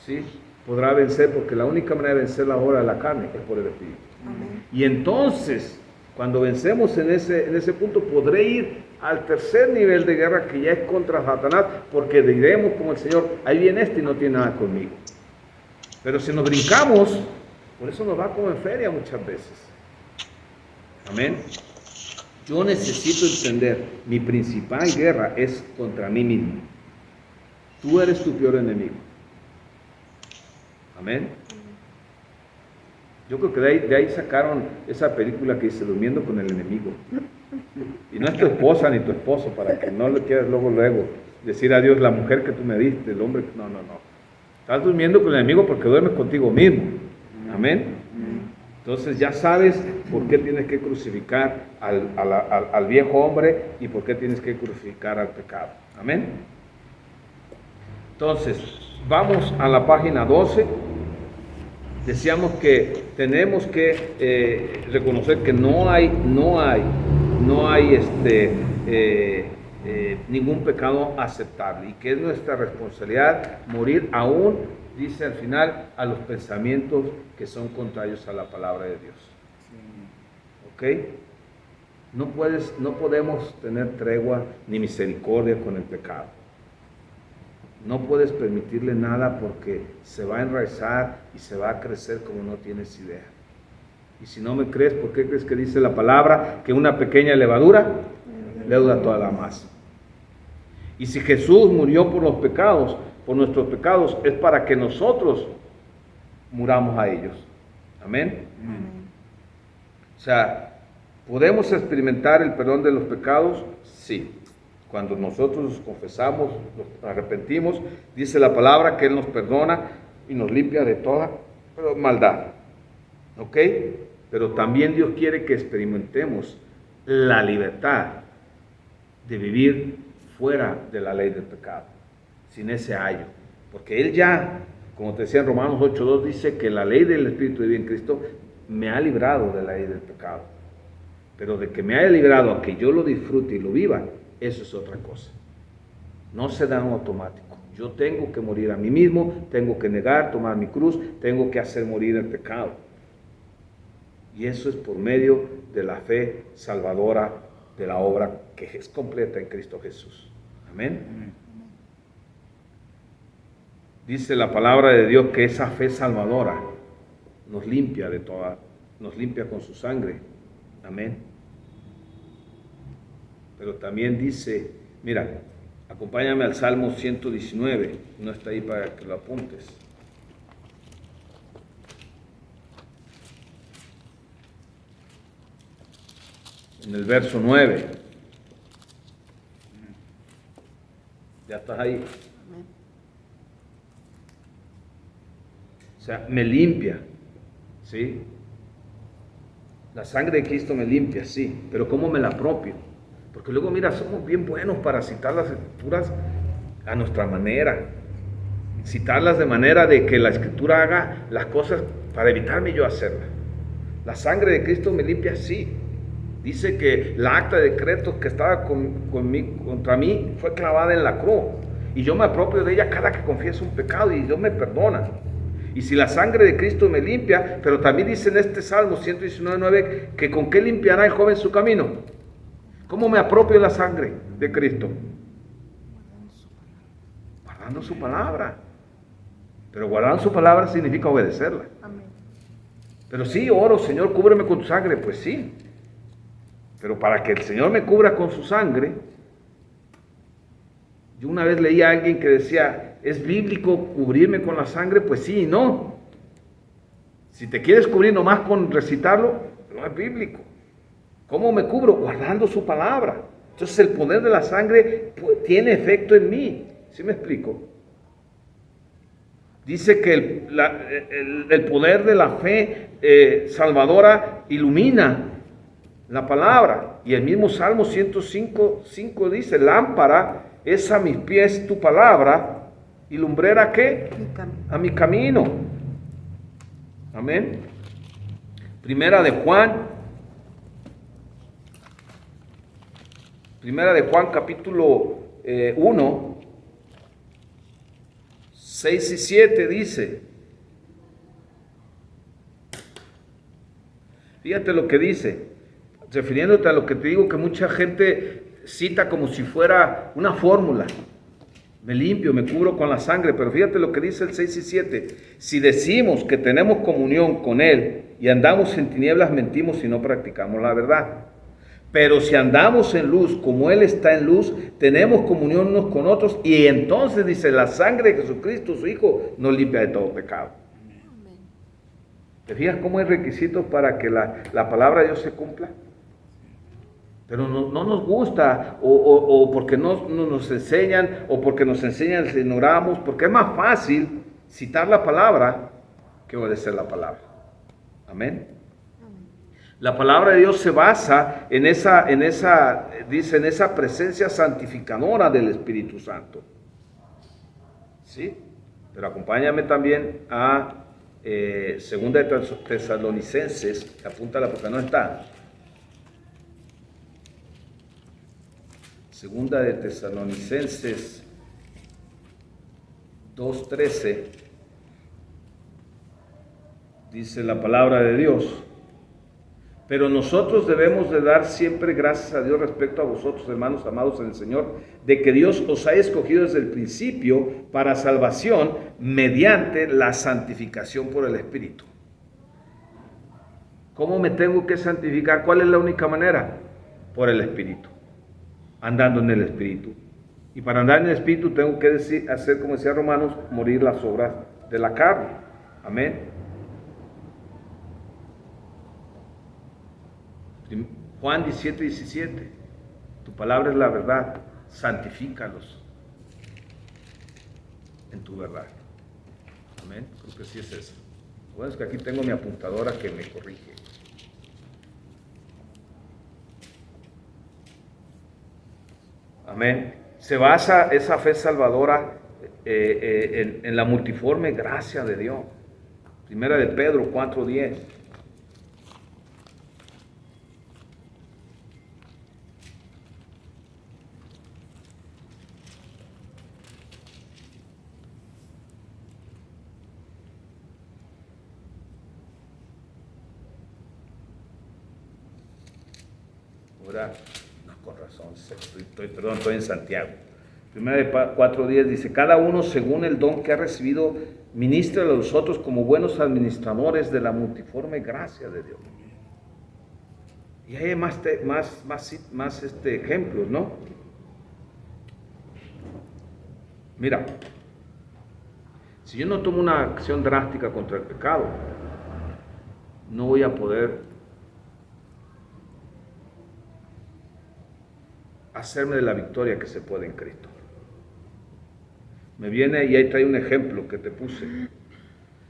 ¿sí?, podrá vencer, porque la única manera de vencer la obra de la carne es por el espíritu. Amén. Y entonces, cuando vencemos en ese punto, podré ir al tercer nivel de guerra, que ya es contra Satanás, porque diremos como el Señor, ahí viene este y no tiene nada conmigo. Pero si nos brincamos, por eso nos va como en feria muchas veces. Amén. Yo necesito entender, mi principal guerra es contra mí mismo. Tú eres tu peor enemigo. Amén. Yo creo que de ahí sacaron esa película que dice Durmiendo con el enemigo. Y no es tu esposa ni tu esposo, para que no le quieras luego decir a Dios, la mujer que tú me diste, el hombre. No. Estás durmiendo con el enemigo porque duermes contigo mismo. Amén. Entonces ya sabes por qué tienes que crucificar al viejo hombre y por qué tienes que crucificar al pecado. Amén. Entonces, vamos a la página 12. Decíamos que tenemos que reconocer que no hay ningún pecado aceptable, y que es nuestra responsabilidad morir aún, dice al final, a los pensamientos que son contrarios a la palabra de Dios. ¿Ok? No podemos tener tregua ni misericordia con el pecado. No puedes permitirle nada, porque se va a enraizar y se va a crecer como no tienes idea. Y si no me crees, ¿por qué crees que dice la palabra que una pequeña levadura leuda toda la masa? Y si Jesús murió por los pecados, por nuestros pecados, es para que nosotros muramos a ellos. Amén. Amén. O sea, ¿podemos experimentar el perdón de los pecados? Sí. Cuando nosotros nos confesamos, nos arrepentimos, dice la palabra que Él nos perdona y nos limpia de toda maldad. ¿Ok? Pero también Dios quiere que experimentemos la libertad de vivir fuera de la ley del pecado, sin ese ayo. Porque Él ya, como te decía en Romanos 8:2, dice que la ley del Espíritu de vida en Cristo me ha librado de la ley del pecado. Pero de que me haya librado a que yo lo disfrute y lo viva, eso es otra cosa. No se da en automático. Yo tengo que morir a mí mismo, tengo que negar, tomar mi cruz, tengo que hacer morir el pecado. Y eso es por medio de la fe salvadora de la obra que es completa en Cristo Jesús. Amén. Dice la palabra de Dios que esa fe salvadora nos limpia de toda, nos limpia con su sangre. Amén. Pero también dice, mira, acompáñame al Salmo 119, no está ahí para que lo apuntes. En el verso 9. Ya estás ahí. O sea, me limpia, ¿sí? La sangre de Cristo me limpia, sí, pero ¿cómo me la apropio? Porque luego, mira, somos bien buenos para citar las escrituras a nuestra manera, citarlas de manera de que la escritura haga las cosas para evitarme yo hacerlas. La sangre de Cristo me limpia, sí. Dice que la acta de decreto que estaba contra mí fue clavada en la cruz, y yo me apropio de ella cada que confieso un pecado y Dios me perdona. Y si la sangre de Cristo me limpia, pero también dice en este Salmo 119:9 que con qué limpiará el joven su camino. ¿Cómo me apropio la sangre de Cristo? Guardando su palabra. Pero guardar su palabra significa obedecerla. Amén. Pero sí, oro, Señor, cúbreme con tu sangre. Pues sí. Pero para que el Señor me cubra con su sangre, yo una vez leí a alguien que decía, ¿es bíblico cubrirme con la sangre? Pues sí y no. Si te quieres cubrir nomás con recitarlo, no es bíblico. ¿Cómo me cubro? Guardando su palabra. Entonces el poder de la sangre tiene efecto en mí. ¿Sí me explico? Dice que el poder de la fe salvadora ilumina La palabra. Y el mismo Salmo 105:5 dice, lámpara es a mis pies tu palabra y lumbrera ¿qué? A mi camino. Amén. Primera de Juan capítulo 1, 6 y 7 dice, fíjate lo que dice, refiriéndote a lo que te digo que mucha gente cita como si fuera una fórmula. Me limpio, me cubro con la sangre, pero fíjate lo que dice el 6 y 7. Si decimos que tenemos comunión con Él y andamos en tinieblas, mentimos y no practicamos la verdad. Pero si andamos en luz, como Él está en luz, tenemos comunión unos con otros, y entonces dice, la sangre de Jesucristo, su Hijo, nos limpia de todo pecado. ¿Te fijas cómo hay requisitos para que la palabra de Dios se cumpla? Pero no nos gusta, o porque no nos enseñan, o porque nos enseñan, ignoramos, porque es más fácil citar la palabra que obedecer la palabra. Amén. La palabra de Dios se basa en esa presencia santificadora del Espíritu Santo. ¿Sí? Pero acompáñame también a Segunda de Tesalonicenses, que apúntala porque no está. Segunda de Tesalonicenses 2:13, dice la palabra de Dios. Pero nosotros debemos de dar siempre gracias a Dios respecto a vosotros, hermanos amados en el Señor, de que Dios os ha escogido desde el principio para salvación mediante la santificación por el Espíritu. ¿Cómo me tengo que santificar? ¿Cuál es la única manera? Por el Espíritu, andando en el Espíritu. Y para andar en el Espíritu tengo que hacer, como decía Romanos, morir las obras de la carne. Amén. Juan 17:17, tu palabra es la verdad, santifícalos en tu verdad. Amén, creo que sí es eso. Bueno, es que aquí tengo mi apuntadora que me corrige. Amén. Se basa esa fe salvadora en la multiforme gracia de Dios. Primera de Pedro 4:10. No, con razón, estoy en Santiago. Primera de 4:10 dice, cada uno según el don que ha recibido, ministra a los otros como buenos administradores de la multiforme gracia de Dios. Y hay más ejemplos, ¿no? Mira, si yo no tomo una acción drástica contra el pecado, no voy a poder hacerme de la victoria que se puede en Cristo. Me viene y ahí trae un ejemplo que te puse.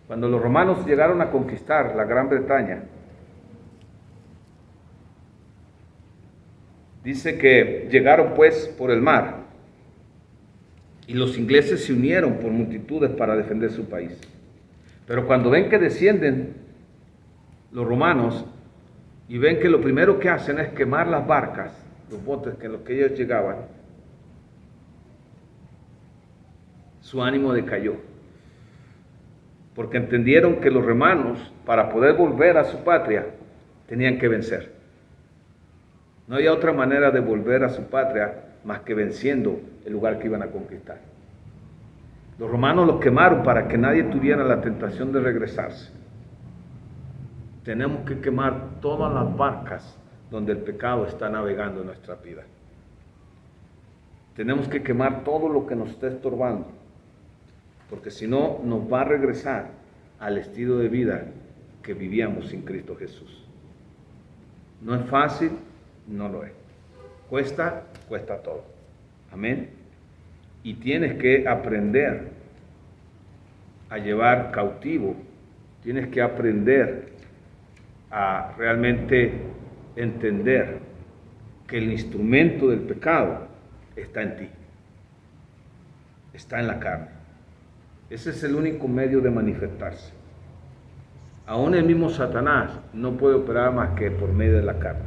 Cuando los romanos llegaron a conquistar la Gran Bretaña, dice que llegaron pues por el mar y los ingleses se unieron por multitudes para defender su país. Pero cuando ven que descienden los romanos y ven que lo primero que hacen es quemar las barcas, los botes en los que ellos llegaban, su ánimo decayó, porque entendieron que los romanos, para poder volver a su patria, tenían que vencer. No había otra manera de volver a su patria más que venciendo el lugar que iban a conquistar. Los romanos los quemaron para que nadie tuviera la tentación de regresarse. Tenemos que quemar todas las barcas donde el pecado está navegando en nuestra vida. Tenemos que quemar todo lo que nos está estorbando, porque si no nos va a regresar al estilo de vida que vivíamos sin Cristo Jesús. No es fácil, no lo es. Cuesta todo. Amén. Y tienes que aprender a llevar cautivo, tienes que aprender a realmente entender que el instrumento del pecado está en ti, está en la carne. Ese es el único medio de manifestarse. Aún el mismo Satanás no puede operar más que por medio de la carne,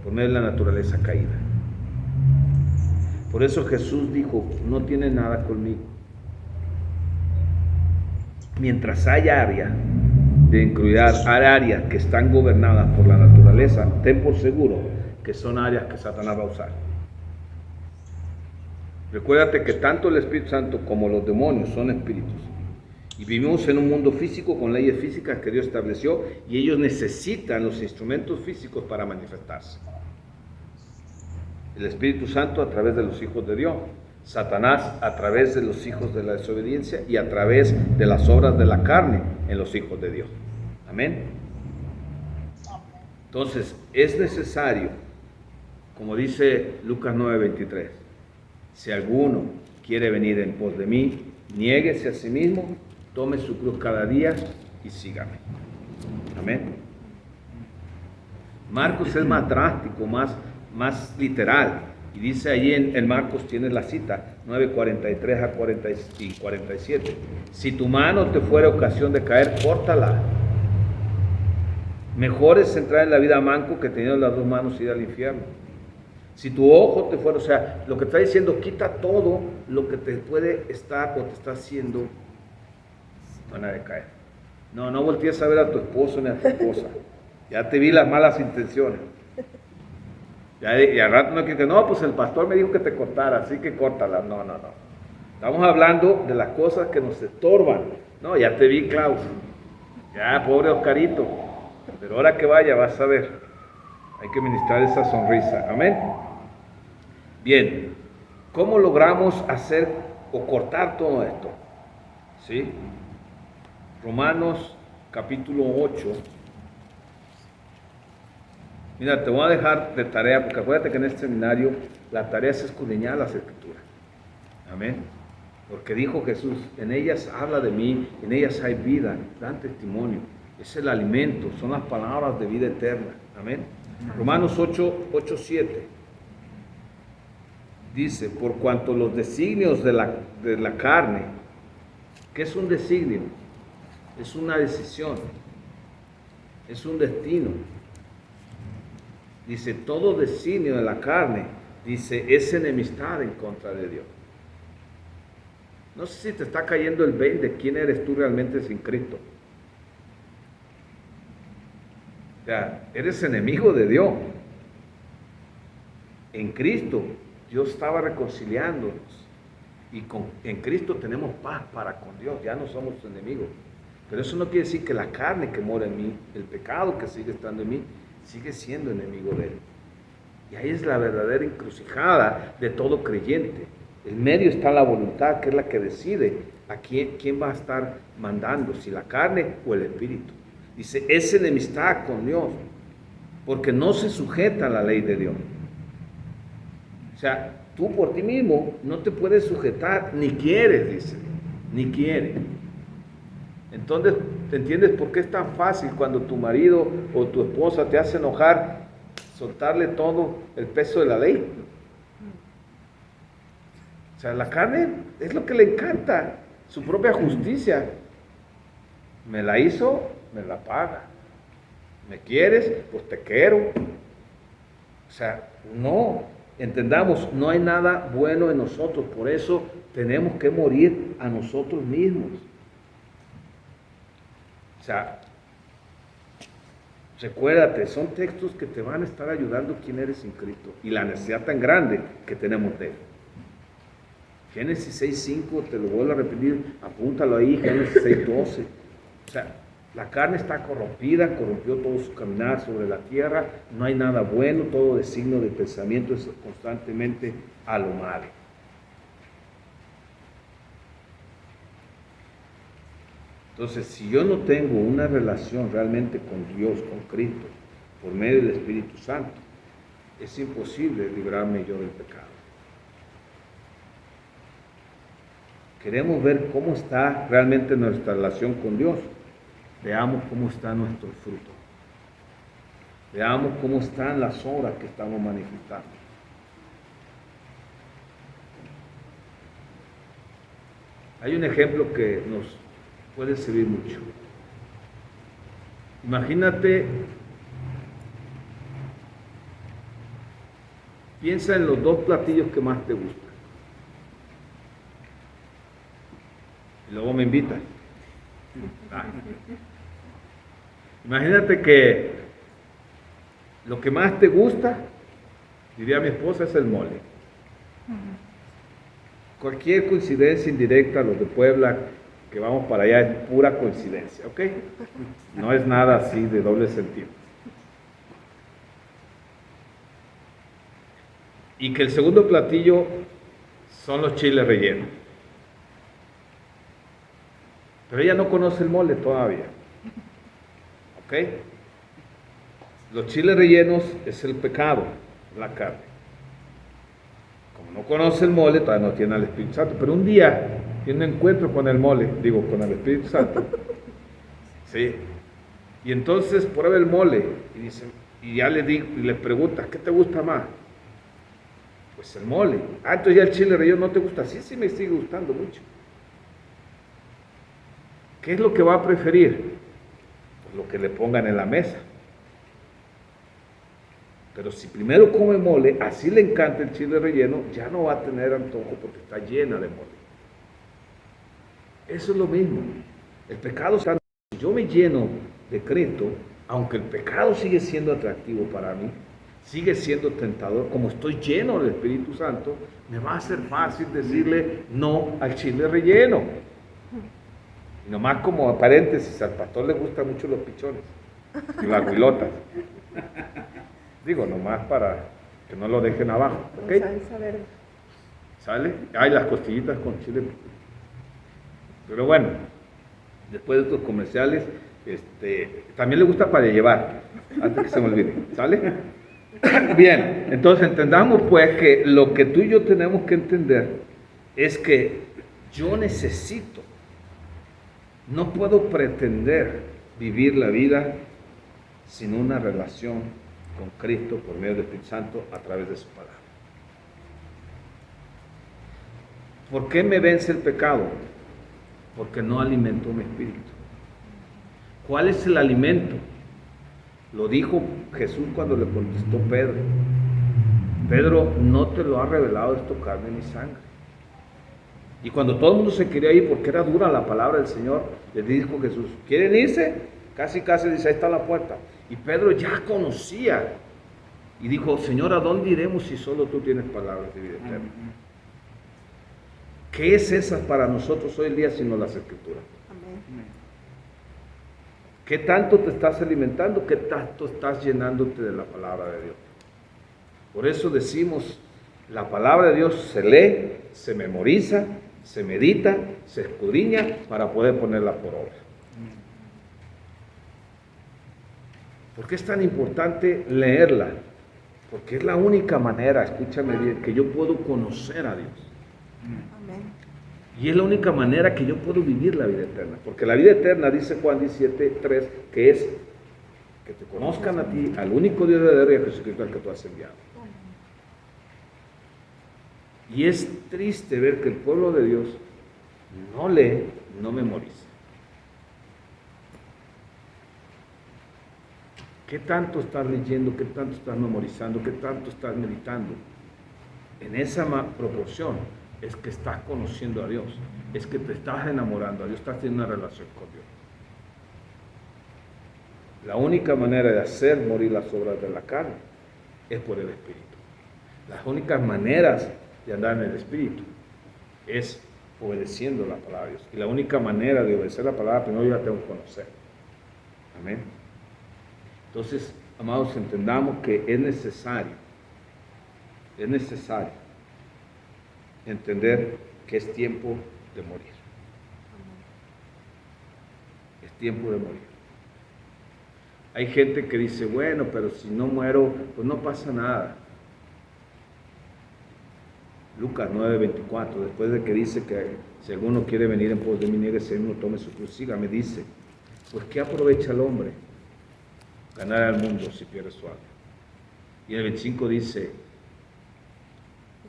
por medio de la naturaleza caída. Por eso Jesús dijo, no tiene nada conmigo. Mientras haya áreas de incluir áreas que están gobernadas por la naturaleza, ten por seguro que son áreas que Satanás va a usar. Recuérdate que tanto el Espíritu Santo como los demonios son espíritus. Y vivimos en un mundo físico con leyes físicas que Dios estableció y ellos necesitan los instrumentos físicos para manifestarse. El Espíritu Santo a través de los hijos de Dios, Satanás a través de los hijos de la desobediencia y a través de las obras de la carne en los hijos de Dios. Amén. Entonces es necesario, como dice Lucas 9:23, si alguno quiere venir en pos de mí, niéguese a sí mismo, tome su cruz cada día y sígame. Amén. Marcos es más drástico, más literal. Y dice allí en Marcos, tienes la cita, 9:43 a 47. Si tu mano te fuera ocasión de caer, córtala. Mejor es entrar en la vida manco que teniendo las dos manos ir al infierno. Si tu ojo te fuera, o sea, lo que está diciendo, quita todo lo que te puede estar o te está haciendo van a decaer. No voltees a ver a tu esposo ni a tu esposa. Ya te vi las malas intenciones. Y al rato no quiere que, no, pues el pastor me dijo que te cortara, así que córtala. No. Estamos hablando de las cosas que nos estorban. No, ya te vi, Klaus. Ya, pobre Oscarito. Pero ahora que vaya, vas a ver. Hay que ministrar esa sonrisa. Amén. Bien, ¿cómo logramos hacer o cortar todo esto? ¿Sí? Romanos capítulo 8. Mira, te voy a dejar de tarea, porque acuérdate que en este seminario la tarea es escudriñar las Escrituras. Amén. Porque dijo Jesús, en ellas habla de mí, en ellas hay vida, dan testimonio. Es el alimento, son las palabras de vida eterna. Amén. Romanos 8:7 dice, por cuanto los designios de la carne, ¿qué es un designio? Es una decisión, es un destino. Dice, todo designio de la carne, dice, es enemistad en contra de Dios. No sé si te está cayendo el 20 de quién eres tú realmente sin Cristo. O sea, eres enemigo de Dios. En Cristo, Dios estaba reconciliándonos. Y en Cristo tenemos paz para con Dios, ya no somos enemigos. Pero eso no quiere decir que la carne que mora en mí, el pecado que sigue estando en mí, sigue siendo enemigo de él. Y ahí es la verdadera encrucijada de todo creyente. En medio está la voluntad, que es la que decide a quién va a estar mandando, si la carne o el espíritu. Dice, es enemistad con Dios, porque no se sujeta a la ley de Dios. O sea, tú por ti mismo no te puedes sujetar, ni quieres, dice, ni quieres. Entonces, ¿te entiendes por qué es tan fácil cuando tu marido o tu esposa te hace enojar, soltarle todo el peso de la ley? O sea, la carne es lo que le encanta, su propia justicia. Me la hizo, me la paga. ¿Me quieres? Pues te quiero. O sea, no, entendamos, no hay nada bueno en nosotros, por eso tenemos que morir a nosotros mismos. O sea, recuérdate, son textos que te van a estar ayudando quién eres en Cristo y la necesidad tan grande que tenemos de él. Génesis 6:5, te lo vuelvo a repetir, apúntalo ahí, Génesis 6:12. O sea, la carne está corrompida, corrompió todo su caminar sobre la tierra, no hay nada bueno, todo designio de pensamiento es constantemente a lo malo. Entonces, si yo no tengo una relación realmente con Dios, con Cristo, por medio del Espíritu Santo, es imposible librarme yo del pecado. Queremos ver cómo está realmente nuestra relación con Dios. Veamos cómo está nuestro fruto. Veamos cómo están las obras que estamos manifestando. Hay un ejemplo que nos puede servir mucho. Imagínate, piensa en los dos platillos que más te gustan. Y luego me invitas. Imagínate que lo que más te gusta, diría mi esposa, es el mole. Cualquier coincidencia indirecta, los de Puebla, que vamos para allá, es pura coincidencia, ¿ok? No es nada así de doble sentido. Y que el segundo platillo son los chiles rellenos. Pero ella no conoce el mole todavía, ¿ok? Los chiles rellenos es el pecado, la carne. Como no conoce el mole, todavía no tiene al Espíritu Santo, pero un día tiene un encuentro con el mole, digo, con el Espíritu Santo. Sí. Y entonces prueba el mole y dice, y ya le digo, y le pregunta, ¿qué te gusta más? Pues el mole. Ah, entonces ya el chile relleno no te gusta. Sí, sí me sigue gustando mucho. ¿Qué es lo que va a preferir? Pues lo que le pongan en la mesa. Pero si primero come mole, así le encanta el chile relleno, ya no va a tener antojo porque está llena de mole. Eso es lo mismo. El pecado está... Si yo me lleno de Cristo, aunque el pecado sigue siendo atractivo para mí, sigue siendo tentador, como estoy lleno del Espíritu Santo, me va a ser fácil decirle no al chile relleno. Y nomás como paréntesis, al pastor le gustan mucho los pichones y las huilotas. Digo, nomás para que no lo dejen abajo, ¿ok? ¿Sale? Hay las costillitas con chile. Pero bueno, después de estos comerciales, también le gusta para llevar, antes que se me olvide, ¿sale? Bien, entonces entendamos pues que lo que tú y yo tenemos que entender es que yo necesito, no puedo pretender vivir la vida sin una relación con Cristo por medio del Espíritu Santo a través de su palabra. ¿Por qué me vence el pecado? Porque no alimento mi espíritu. ¿Cuál es el alimento? Lo dijo Jesús cuando le contestó Pedro. Pedro, no te lo ha revelado esto carne ni sangre. Y cuando todo el mundo se quería ir porque era dura la palabra del Señor, le dijo Jesús, ¿quieren irse? Casi dice, ahí está la puerta. Y Pedro ya conocía y dijo, Señor, ¿a dónde iremos si solo tú tienes palabras de vida eterna? ¿Qué es esa para nosotros hoy en día sino las Escrituras? Amén. ¿Qué tanto te estás alimentando? ¿Qué tanto estás llenándote de la palabra de Dios? Por eso decimos, la palabra de Dios se lee, se memoriza, se medita, se escudriña para poder ponerla por obra. ¿Por qué es tan importante leerla? Porque es la única manera, escúchame bien, que yo puedo conocer a Dios. Amén. Y es la única manera que yo puedo vivir la vida eterna. Porque la vida eterna, dice Juan 17:3, que es que te conozcan a ti, al único Dios verdadero y a Jesucristo al que tú has enviado. Y es triste ver que el pueblo de Dios no lee, no memoriza. ¿Qué tanto estás leyendo? ¿Qué tanto estás memorizando? ¿Qué tanto estás meditando? En esa proporción es que estás conociendo a Dios, es que te estás enamorando a Dios, estás teniendo una relación con Dios. La única manera de hacer morir las obras de la carne es por el Espíritu. Las únicas maneras de andar en el Espíritu es obedeciendo la palabra de Dios. Y la única manera de obedecer la palabra, primero yo la tengo que conocer. Amén. Entonces, amados, entendamos que es necesario entender que es tiempo de morir. Es tiempo de morir. Hay gente que dice, bueno, pero si no muero, pues no pasa nada. Lucas 9:24, después de que dice que si alguno quiere venir en pos de mí, niéguese, uno tome su cruz, sígame, dice, pues ¿qué aprovecha el hombre ganar al mundo si pierdes su alma. Y en el 25 dice, Es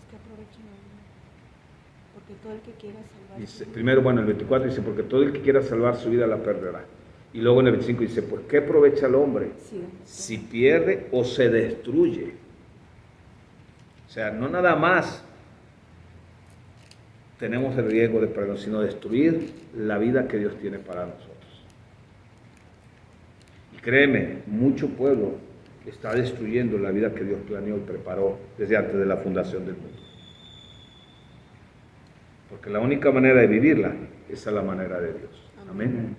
que aprovechen la vida. Porque todo el que quiera salvar. dice, primero, bueno, el 24 dice, porque todo el que quiera salvar su vida la perderá. Y luego en el 25 dice, pues ¿qué aprovecha el hombre Sí, si pierde o se destruye? O sea, no nada más tenemos el riesgo de perder, sino destruir la vida que Dios tiene para nosotros. Y créeme, mucho pueblo está destruyendo la vida que Dios planeó y preparó desde antes de la fundación del mundo. Porque la única manera de vivirla, esa es la manera de Dios. Amén.